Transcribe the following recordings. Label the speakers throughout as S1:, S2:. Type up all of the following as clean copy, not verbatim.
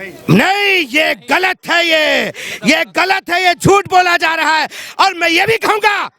S1: नहीं, ये गलत है। ये गलत है, ये झूठ बोला जा रहा है। और मैं ये भी कहूंगा,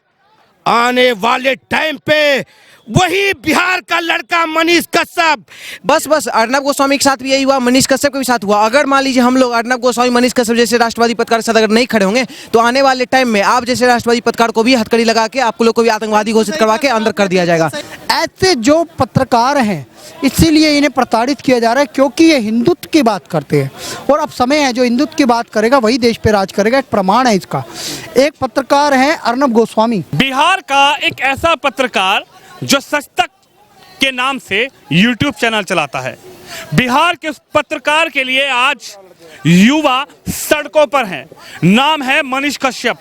S1: आने वाले टाइम पे वही बिहार का लड़का मनीष कश्यप,
S2: बस अर्नब गोस्वामी के साथ भी यही हुआ, मनीष कश्यप के भी साथ हुआ। अगर मान लीजिए हम लोग अर्नब गोस्वामी, मनीष कश्यप जैसे राष्ट्रवादी पत्रकार के साथ अगर नहीं खड़े होंगे तो आने वाले टाइम में आप जैसे राष्ट्रवादी पत्रकार को भी हथकड़ी लगा के आप लोग को भी आतंकवादी घोषित करवा के अंदर कर दिया जाएगा।
S3: ऐसे जो पत्रकार हैं इसीलिए इन्हें प्रताड़ित किया जा रहा है, क्योंकि ये हिंदुत्व की बात करते हैं और अब समय है जो हिंदुत्व की बात करेगा वही देश पे राज करेगा। एक प्रमाण है इसका। एक पत्रकार है अर्नब गोस्वामी,
S4: बिहार का एक ऐसा पत्रकार जो सच तक के नाम से YouTube चैनल चलाता है। बिहार के उस पत्रकार के लिए आज युवा सड़कों पर हैं। नाम है मनीष कश्यप।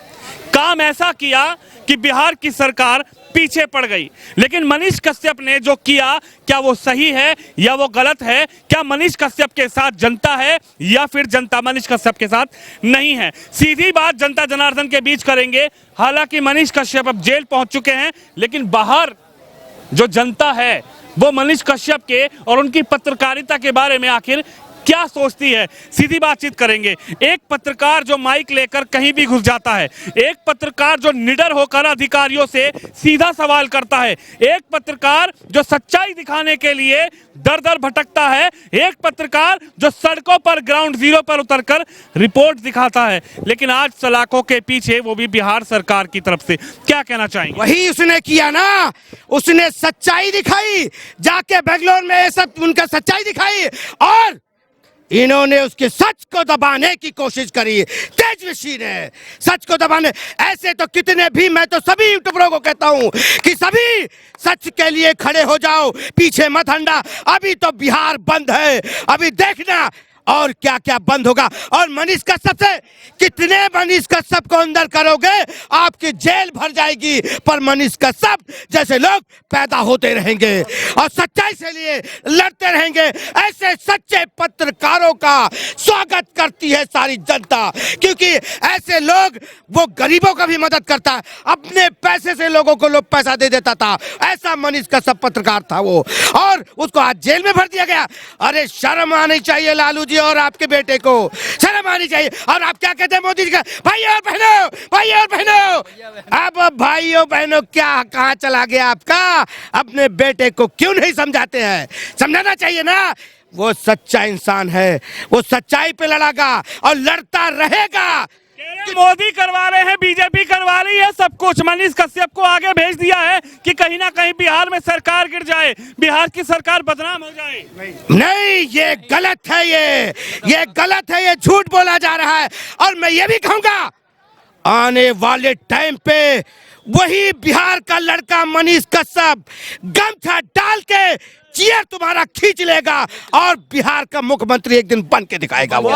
S4: काम ऐसा किया कि बिहार की सरकार पीछे पड़ गई। लेकिन मनीष कश्यप ने जो किया, क्या वो सही है या वो गलत है? क्या मनीष कश्यप के साथ जनता है या फिर जनता मनीष कश्यप के साथ नहीं है? सीधी बात जनता जनार्दन के बीच करेंगे। हालांकि मनीष कश्यप अब जेल पहुंच चुके हैं, लेकिन बाहर जो जनता है वो मनीष कश्यप के और उनकी पत्रकारिता के बारे में आखिर क्या सोचती है, सीधी बातचीत करेंगे। एक पत्रकार जो माइक लेकर कहीं भी घुस जाता है, एक पत्रकार जो निडर होकर अधिकारियों से सीधा सवाल करता है, एक पत्रकार जो सच्चाई दिखाने के लिए दर दर भटकता है, एक पत्रकार जो सड़कों पर ग्राउंड जीरो पर उतरकर रिपोर्ट दिखाता है। लेकिन आज सलाखों के पीछे, वो भी बिहार सरकार की तरफ से। क्या कहना चाहेंगे?
S1: वही उसने किया ना, उसने सच्चाई दिखाई, जाके बेंगलोर में ये सब उनका सच्चाई दिखाई और इन्होंने उसके सच को दबाने की कोशिश करी। तेजस्वी ने सच को दबाने, ऐसे तो कितने भी, मैं तो सभी यूट्यूबरों को कहता हूं कि सभी सच के लिए खड़े हो जाओ, पीछे मत हंडा। अभी तो बिहार बंद है, अभी देखना और क्या क्या बंद होगा। और मनीष कश्यप से कितने मनीष कश्यप को अंदर करोगे, आपकी जेल भर जाएगी। पर मनीष कश्यप जैसे लोग पैदा होते रहेंगे और सच्चाई से लिए लड़ते रहेंगे। ऐसे सच्चे पत्रकारों का स्वागत करती है सारी जनता, क्योंकि ऐसे लोग, वो गरीबों का भी मदद करता है, अपने पैसे से लोगों को लोग पैसा दे देता था। ऐसा मनीष कश्यप पत्रकार था वो, और उसको आज जेल में भर दिया गया। अरे शर्म आनी चाहिए लालू जी और आपके बेटे को, शर्म आनी चाहिए। और आप क्या कहते हैं मोदी जी का? भाइयों और बहनों, भाइयों और बहनों, अब भाइयों बहनों क्या कहां चला गया आपका? अपने बेटे को क्यों नहीं समझाते हैं? समझाना चाहिए ना। वो सच्चा इंसान है, वो सच्चाई पे लड़ागा और लड़ता रहेगा।
S4: मोदी करवा रहे हैं, बीजेपी करवा रही है सब कुछ। मनीष कश्यप को आगे भेज दिया है कि कहीं ना कहीं बिहार में सरकार गिर जाए, बिहार की सरकार बदनाम हो जाए।
S1: नहीं, ये गलत है। ये गलत है, ये झूठ बोला जा रहा है। और मैं ये भी कहूंगा, आने वाले टाइम पे वही बिहार का लड़का मनीष कश्यप गमछा डाल के चेयर तुम्हारा खींच लेगा और बिहार का मुख्यमंत्री एक दिन बन के दिखाएगा। वो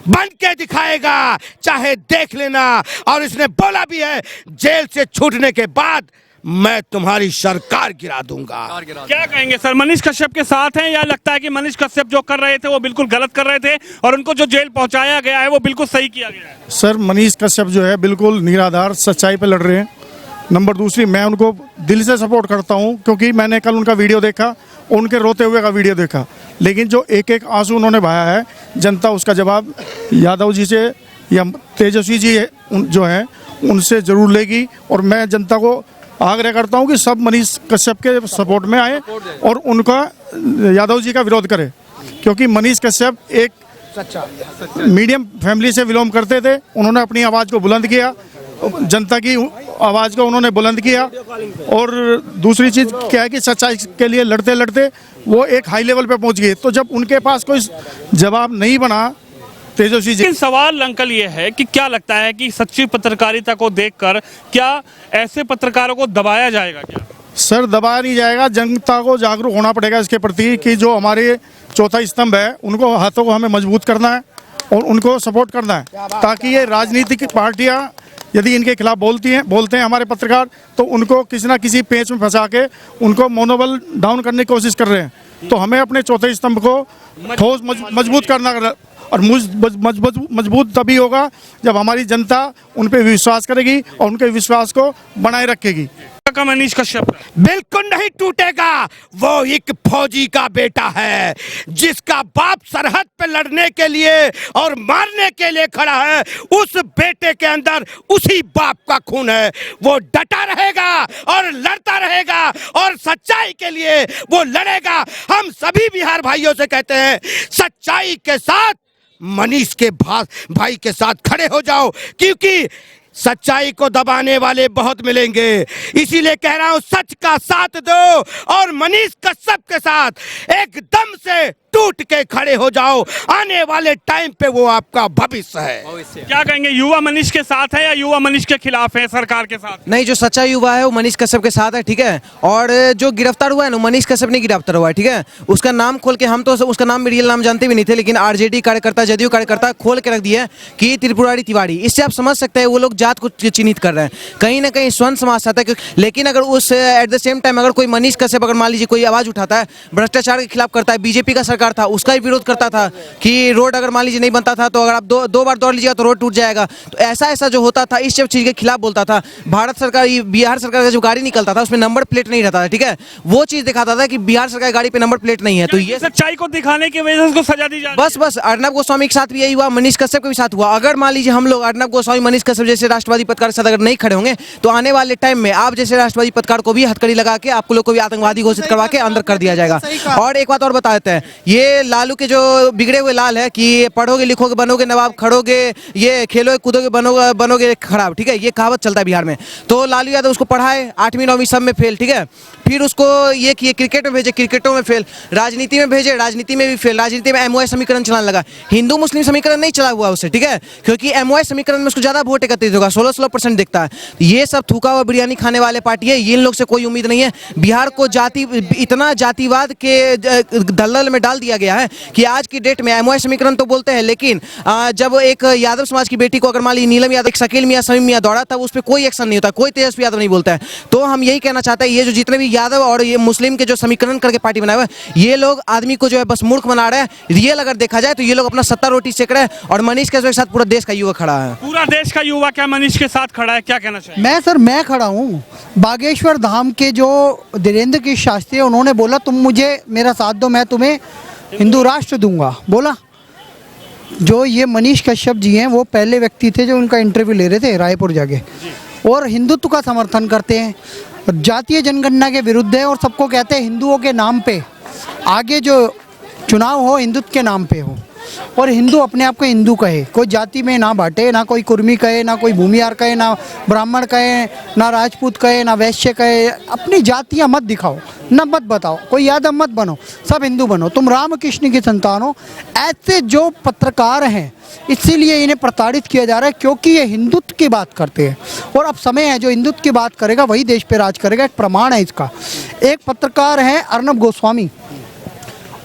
S1: बन के दिखाएगा, चाहे देख लेना। और इसने बोला भी है, जेल से छूटने के बाद मैं तुम्हारी सरकार गिरा दूंगा।
S4: क्या कहेंगे सर, मनीष कश्यप के साथ हैं या लगता है कि मनीष कश्यप जो कर रहे थे वो बिल्कुल गलत कर रहे थे और उनको जो जेल पहुंचाया गया है वो बिल्कुल सही किया गया है?
S5: सर, मनीष कश्यप जो है बिल्कुल निराधार सच्चाई पे लड़ रहे हैं। नंबर दूसरी, मैं उनको दिल से सपोर्ट करता हूं, क्योंकि मैंने कल उनका वीडियो देखा, उनके रोते हुए का वीडियो देखा। लेकिन जो एक एक आंसू उन्होंने बहाया है, जनता उसका जवाब यादव जी से या तेजस्वी जी जो हैं उनसे ज़रूर लेगी। और मैं जनता को आग्रह करता हूं कि सब मनीष कश्यप के सपोर्ट में आए और उनका यादव जी का विरोध करें, क्योंकि मनीष कश्यप एक मीडियम फैमिली से बिलोंग करते थे। उन्होंने अपनी आवाज़ को बुलंद किया, जनता की आवाज़ को उन्होंने बुलंद किया। और दूसरी चीज़ क्या है कि सच्चाई के लिए लड़ते लड़ते वो एक हाई लेवल पे पहुंच गए। तो जब उनके पास कोई जवाब नहीं बना तेजस्वी जी।
S4: सवाल अंकल ये है कि क्या लगता है कि सच्ची पत्रकारिता को देखकर क्या ऐसे पत्रकारों को दबाया जाएगा? क्या
S5: सर, दबाया नहीं जाएगा। जनता को जागरूक होना पड़ेगा इसके प्रति कि जो हमारे चौथा स्तंभ है उनको, हाथों को हमें मजबूत करना है और उनको सपोर्ट करना है, ताकि ये राजनीतिक पार्टियां यदि इनके खिलाफ बोलते हैं हमारे पत्रकार, तो उनको किसी ना किसी पेच में फंसा के उनको मनोबल डाउन करने की कोशिश कर रहे हैं। तो हमें अपने चौथे स्तंभ को ठोस मजबूत करना, और मजबूत तभी होगा जब हमारी जनता उन पर विश्वास करेगी और उनके विश्वास को बनाए रखेगी।
S4: आपका मनीष कश्यप का?
S1: बिल्कुल नहीं टूटेगा। वो एक फौजी का बेटा है जिसका बाप सरहद पे लड़ने के लिए और मारने के लिए खड़ा है। उस बेटे के अंदर उसी बाप का खून है। वो डटा रहेगा और लड़ता रहेगा और सच्चाई के लिए वो लड़ेगा। हम सभी बिहार भाइयों से कहते हैं, सच्चाई के साथ मनीष के भाई के साथ खड़े हो जाओ, क्योंकि सच्चाई को दबाने वाले बहुत मिलेंगे। इसीलिए कह रहा हूं, सच का साथ दो और मनीष कश्यप के साथ एकदम से टूट के खड़े हो जाओ। आने वाले टाइम पे वो आपका भविष्य है।
S4: क्या कहेंगे, युवा मनीष के साथ है या युवा मनीष के खिलाफ है, सरकार के साथ?
S2: नहीं, जो सच्चा युवा है वो मनीष कश्यप के साथ है, ठीक है। और जो गिरफ्तार हुआ है ना, मनीष कश्यप नहीं गिरफ्तार हुआ है, ठीक है। उसका नाम खोल के, हम तो उसका नाम रियल नाम जानते भी नहीं थे, लेकिन आरजेडी कार्यकर्ता, जदयू कार्यकर्ता खोल के रख दिया है कि त्रिपुरारी तिवारी। इससे आप समझ सकते हैं वो लोग जात को चिन्हित कर रहे हैं, कहीं ना कहीं स्वर्ण समाज आता है। लेकिन अगर उस एट द सेम टाइम अगर कोई मनीष कश्यप अगर मान लीजिए कोई आवाज उठाता है, भ्रष्टाचार के खिलाफ करता है, बीजेपी का सरकार था उसका ही विरोध करता था कि रोड अगर मान लीजिए नहीं बनता था तो अगर आप दो बार दौड़ लीजिएगा तो रोड टूट जाएगा, तो ऐसा जो होता था, इस सब चीज के खिलाफ बोलता था। भारत सरकार, बिहार सरकार का जो गाड़ी निकलता था उसमें नंबर प्लेट नहीं रहता था, ठीक है। वो चीज दिखाता था कि बिहार सरकार गाड़ी पे नंबर प्लेट नहीं है। तो ये
S4: सच्चाई को दिखाने की वजह से उसको सजा दी जाती है।
S2: बस अर्नब गोस्वामी के साथ भी यही हुआ, मनीष कश्यप के भी साथ हुआ। अगर मान लीजिए हम लोग अर्नब गोस्वामी, मनीष कश्यप जैसे राष्ट्रवादी पत्रकार के साथ अगर नहीं खड़े होंगे तो आने वाले टाइम में आप जैसे राष्ट्रवादी पत्रकार को भी हथकड़ी लगा के आपको लोग को भी आतंकवादी घोषित करवा के अंदर कर दिया जाएगा। और एक बात और बता देते हैं, ये लालू के जो बिगड़े हुए लाल है कि पढ़ोगे लिखोगे बनोगे नवाब, खड़ोगे ये खेलोगे कूदोगे बनोगे खराब, ठीक है। ये कहावत चलता है बिहार में। तो लालू यादव उसको पढ़ाए 8वीं 9वीं सब में फेल, ठीक है। फिर उसको ये किए, क्रिकेट में भेजे, क्रिकेटों में फेल, राजनीति में भेजे, राजनीति में भी फेल, राजनीति में एमओआई समीकरण चलाने लगा। हिंदू मुस्लिम समीकरण नहीं चला हुआ उससे, ठीक है, क्योंकि एमओआई समीकरण में उसको ज्यादा वोट एकत्रित होगा, 16% दिखता है। ये सब थूका हुआ बिरयानी खाने वाले पार्टी है, इन लोग से कोई उम्मीद नहीं है। बिहार को इतना जातिवाद के दलदल में डाल दिया गया है कि आज की डेट में एमओआई समीकरण तो बोलते हैं, लेकिन जब एक यादव समाज की बेटी को अगर मान लीजिए नीलम यादव, एक शकील मियां, समीम मियां दौड़ा, तब उस पर कोई एक्शन नहीं होता, कोई तेजस्वी यादव नहीं बोलता है। तो हम यही कहना चाहते हैं, ये जो जितने भी यादव और ये मुस्लिम के जो समीकरण करके पार्टी बनाए हुए, ये लोग आदमी को जो है बस मूर्ख बना रहे हैं। रियल अगर देखा जाए तो ये लोग अपना सत्ता रोटी सेक रहे हैं और मनीष कश्यप के साथ पूरा देश का युवा खड़ा है।
S4: पूरा देश का युवा क्या मनीष के साथ खड़ा है, क्या कहना चाहिए?
S3: मैं खड़ा हूँ। बागेश्वर धाम के जो धीरेन्द्र की शास्त्री, उन्होंने बोला तुम मुझे मेरा साथ दो, मैं तुम्हें हिंदू राष्ट्र दूंगा, बोला। जो ये मनीष कश्यप जी हैं वो पहले व्यक्ति थे जो उनका इंटरव्यू ले रहे थे रायपुर जाके, और हिंदुत्व का समर्थन करते हैं, जातीय जनगणना के विरुद्ध है, और सबको कहते हैं हिंदुओं के नाम पे आगे जो चुनाव हो हिंदुत्व के नाम पे हो, और हिंदू अपने आप को हिंदू कहे, कोई जाति में ना बांटे, ना कोई कुर्मी कहे, ना कोई भूमियार कहे, ना ब्राह्मण कहे, ना राजपूत कहे, ना वैश्य कहे। अपनी जातियाँ मत दिखाओ, न मत बताओ, कोई यादव मत बनो, सब हिंदू बनो, तुम रामकृष्ण की संतान हो। ऐसे जो पत्रकार हैं इसीलिए इन्हें प्रताड़ित किया जा रहा है, क्योंकि ये हिंदुत्व की बात करते हैं, और अब समय है जो हिंदुत्व की बात करेगा वही देश पे राज करेगा। एक प्रमाण है इसका। एक पत्रकार है अर्नब गोस्वामी,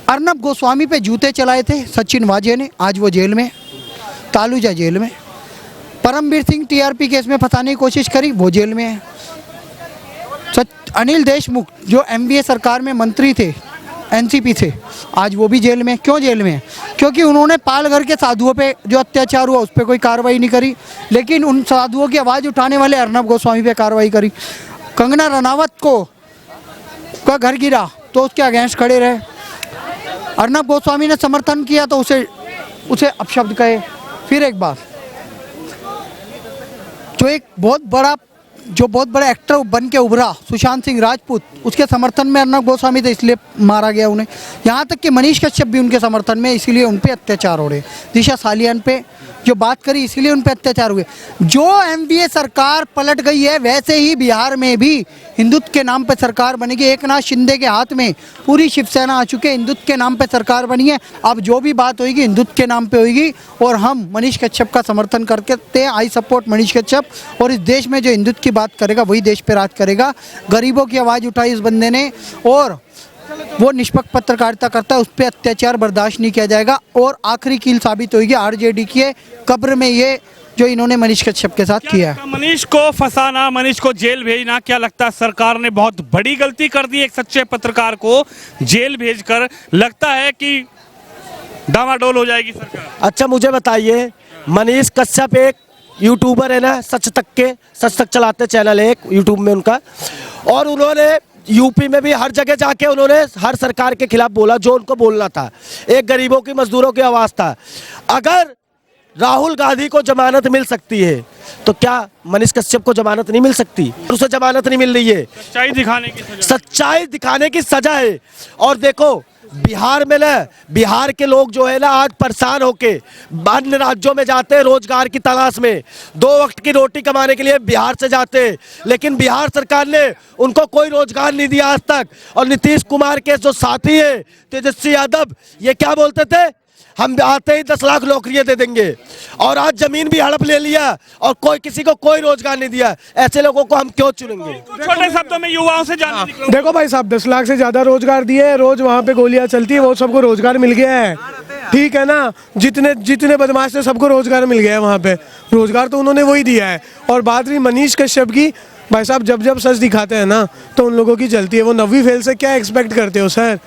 S3: अर्नब गोस्वामी पे जूते चलाए थे सचिन वाजे ने, आज वो जेल में, तालुजा जेल में। परमवीर सिंह टीआरपी केस में फंसाने की कोशिश करी, वो जेल में है। अनिल देशमुख जो एमवीए सरकार में मंत्री थे, एनसीपी से, आज वो भी जेल में। क्यों जेल में है? क्योंकि उन्होंने पालघर के साधुओं पे जो अत्याचार हुआ उस पर कोई कार्रवाई नहीं करी, लेकिन उन साधुओं की आवाज़ उठाने वाले अर्नब गोस्वामी पे कार्रवाई करी। कंगना रनावत का घर गिरा तो उसके अगेंस्ट खड़े रहे, अर्नब गोस्वामी ने समर्थन किया तो उसे अपशब्द कहे। फिर एक बात, जो एक बहुत बड़ा एक्टर बन के उभरा सुशांत सिंह राजपूत, उसके समर्थन में अर्नब गोस्वामी थे, इसलिए मारा गया उन्हें। यहाँ तक कि मनीष कश्यप भी उनके समर्थन में, इसीलिए उन पे अत्याचार हो रहे। दिशा सालियान पे जो बात करी इसीलिए उन पे अत्याचार हुए। जो एमवीए सरकार पलट गई है वैसे ही बिहार में भी हिंदुत्व के नाम पे सरकार बनेगी। एकनाथ शिंदे के हाथ में पूरी शिवसेना आ चुके, हिंदुत्व के नाम पे सरकार बनी है। अब जो भी बात होगी हिंदुत्व के नाम पे होगी, और हम मनीष कश्यप का समर्थन करते हैं। आई सपोर्ट मनीष कश्यप, और इस देश में जो हिंदुत्व की बात करेगा वही देश पे राज करेगा। गरीबों की आवाज़ उठाई इस बंदे ने, और वो निष्पक्ष पत्रकारिता करता है, उस पर अत्याचार बर्दाश्त नहीं किया जाएगा। और आखिरी कील साबित होगी आरजेडी की कब्र में ये जो इन्होंने मनीष कश्यप के साथ किया है।
S4: मनीष को फंसाना, मनीष को जेल भेजना, क्या लगता है सरकार ने बहुत बड़ी गलती कर दी? एक सच्चे पत्रकार को जेल भेजकर लगता है कि डामाडोल हो जाएगी सरकार।
S6: अच्छा मुझे बताइए, मनीष कश्यप एक यूट्यूबर है ना, सच तक चलाते चैनल है एक यूट्यूब में उनका, और उन्होंने यूपी में भी हर जगह जाके उन्होंने हर सरकार के खिलाफ बोला जो उनको बोलना था। एक गरीबों की, मजदूरों की आवाज़ था। अगर राहुल गांधी को जमानत मिल सकती है तो क्या मनीष कश्यप को जमानत नहीं मिल सकती? उसे जमानत नहीं मिल रही है।
S4: सच्चाई दिखाने की सजा।
S6: सच्चाई दिखाने की सजा है। और देखो बिहार में ना, बिहार के लोग जो है ना आज परेशान होके अन्य राज्यों में जाते हैं रोजगार की तलाश में, 2 वक्त की रोटी कमाने के लिए बिहार से जाते हैं, लेकिन बिहार सरकार ने उनको कोई रोजगार नहीं दिया आज तक। और नीतीश कुमार के जो साथी है तेजस्वी यादव, ये क्या बोलते थे, हम आते ही 10 लाख नौकरियां दे देंगे, और आज जमीन भी हड़प ले लिया और कोई किसी को कोई रोजगार नहीं दिया। ऐसे लोगों को हम क्यों चुनेंगे?
S4: छोटे शब्दों में युवाओं से जानने निकलो।
S7: देखो भाई साहब, 10 लाख से ज्यादा रोजगार दिए हैं, रोज वहाँ पे गोलियां चलती है, वो सबको रोजगार मिल गया है, ठीक है ना। जितने जितने बदमाश थे सबको रोजगार मिल गया है वहाँ पे, रोजगार तो उन्होंने वही दिया है। और बात रही मनीष कश्यप की, भाई साहब जब जब सच दिखाते हैं ना तो उन लोगों की चलती है। वो 9वीं फेल से क्या एक्सपेक्ट करते हो सर?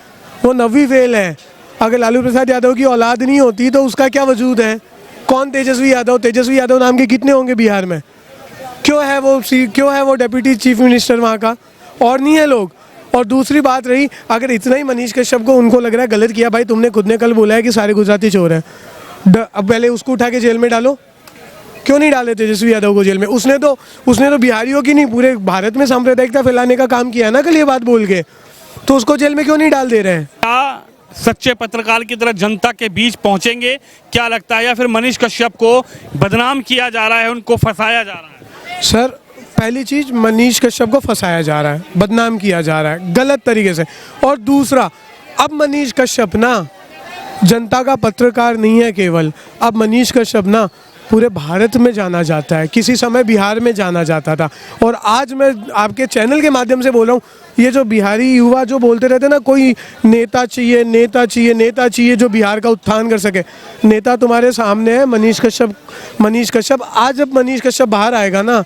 S7: वो 9वीं फेल है। अगर लालू प्रसाद यादव की औलाद नहीं होती तो उसका क्या वजूद है? कौन तेजस्वी यादव? तेजस्वी यादव नाम के कितने होंगे बिहार में? क्यों है वो डिप्टी चीफ मिनिस्टर वहाँ का? और नहीं है लोग। और दूसरी बात रही, अगर इतना ही मनीष कश्यप को उनको लग रहा है गलत किया, भाई तुमने खुद ने कल बोला है कि सारे गुजराती चोर हैं, अब पहले उसको उठा के जेल में डालो। क्यों नहीं डाले तेजस्वी यादव को जेल में? उसने तो बिहारियों की नहीं पूरे भारत में सांप्रदायिकता फैलाने का काम किया ना कल ये बात बोल के, तो उसको जेल में क्यों नहीं डाल दे रहे हैं?
S4: क्या सच्चे पत्रकार की तरह जनता के बीच पहुंचेंगे, क्या लगता है, या फिर मनीष कश्यप को बदनाम किया जा रहा है, उनको फंसाया जा रहा है?
S7: सर पहली चीज, मनीष कश्यप को फंसाया जा रहा है, बदनाम किया जा रहा है गलत तरीके से। और दूसरा, अब मनीष कश्यप ना जनता का पत्रकार नहीं है केवल, अब मनीष कश्यप ना पूरे भारत में जाना जाता है, किसी समय बिहार में जाना जाता था। और आज मैं आपके चैनल के माध्यम से बोल रहा हूँ, ये जो बिहारी युवा जो बोलते रहते ना कोई नेता चाहिए, नेता चाहिए, नेता चाहिए जो बिहार का उत्थान कर सके, नेता तुम्हारे सामने है मनीष कश्यप। आज जब मनीष कश्यप बाहर आएगा ना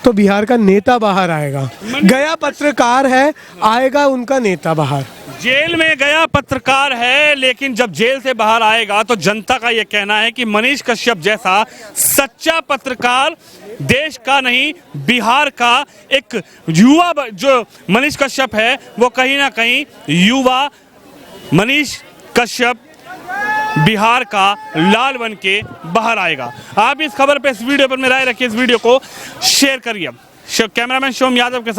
S7: तो बिहार का नेता बाहर आएगा। गया पत्रकार है, आएगा उनका नेता बाहर।
S4: जेल में गया पत्रकार है, लेकिन जब जेल से बाहर आएगा तो जनता का यह कहना है कि मनीष कश्यप जैसा सच्चा पत्रकार देश का नहीं बिहार का एक युवा, जो मनीष कश्यप है वो कहीं ना कहीं युवा मनीष कश्यप बिहार का लाल बन के बाहर आएगा। आप इस खबर पे, इस वीडियो पर में राय रखिए, इस वीडियो को शेयर करिए। कैमरामैन शिवम यादव के साथ